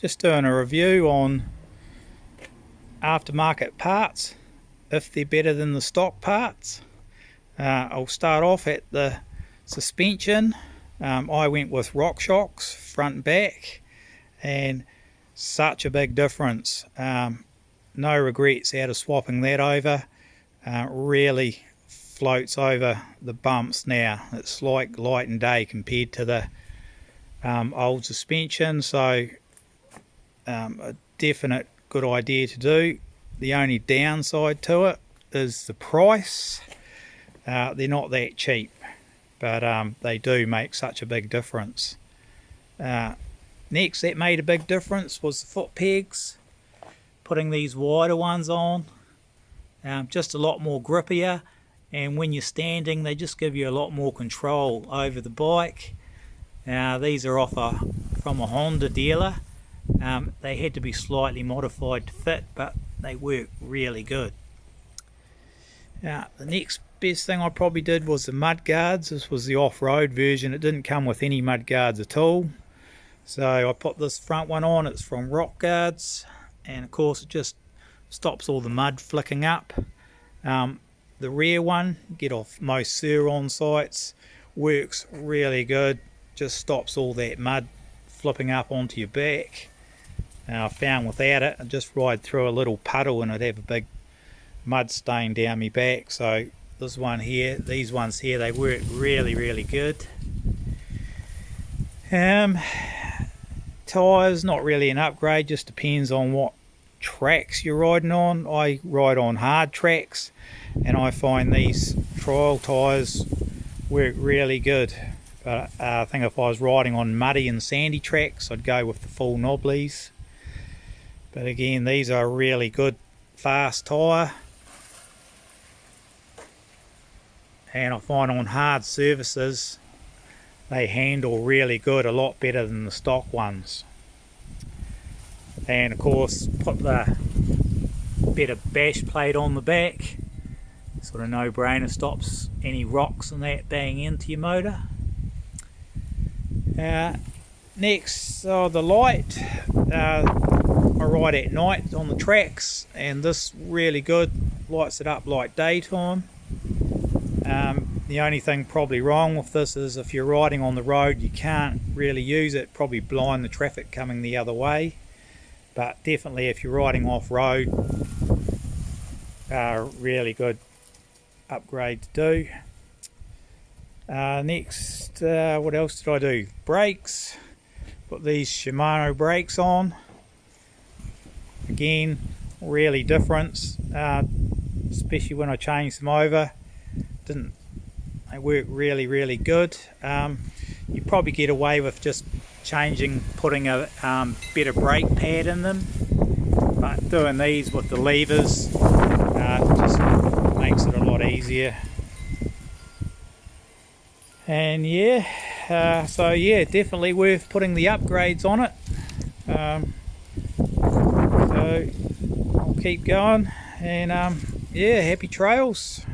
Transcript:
Just doing a review on aftermarket parts, if they're better than the stock parts. I'll start off at the suspension. I went with RockShox front and back, and such a big difference. No regrets out of swapping that over. Really floats over the bumps now. It's like light and day compared to the old suspension, so a definite good idea to do. The only downside to it is the price. They're not that cheap, but they do make such a big difference. Next, that made a big difference was the foot pegs. Putting these wider ones on, just a lot more grippier, and when you're standing they just give you a lot more control over the bike. These are from a Honda dealer. They had to be slightly modified to fit, but they work really good. The next best thing I probably did was the mud guards. This was the off-road version. It didn't come with any mud guards at all, so I put this front one on. It's from Rock Guards, and of course it just stops all the mud flicking up. The rear one, get off most Sur-ron sites, works really good. Just stops all that mud flipping up onto your back. I found without it, I'd just ride through a little puddle and I'd have a big mud stain down my back. So this one here, these ones here, they work really good. Tyres, not really an upgrade, just depends on what tracks you're riding on. I ride on hard tracks, and I find these trial tyres work really good. But I think if I was riding on muddy and sandy tracks, I'd go with the full knobblies. But again, these are a really good fast tyre, and I find on hard surfaces they handle really good, a lot better than the stock ones. And of course, put the better bash plate on the back, sort of no-brainer, stops any rocks and that banging into your motor. Next, the light. I ride at night on the tracks, and this really good, lights it up like daytime. The only thing probably wrong with this is if you're riding on the road you can't really use it, probably blind the traffic coming the other way. But definitely if you're riding off-road, really good upgrade to do. Next, what else did I do? Brakes. Put these Shimano brakes on. Again, really difference, especially when I changed them over. They work really good. You probably get away with just putting a better brake pad in them, but doing these with the levers just makes it a lot easier. And so definitely worth putting the upgrades on it. So I'll keep going, and happy trails.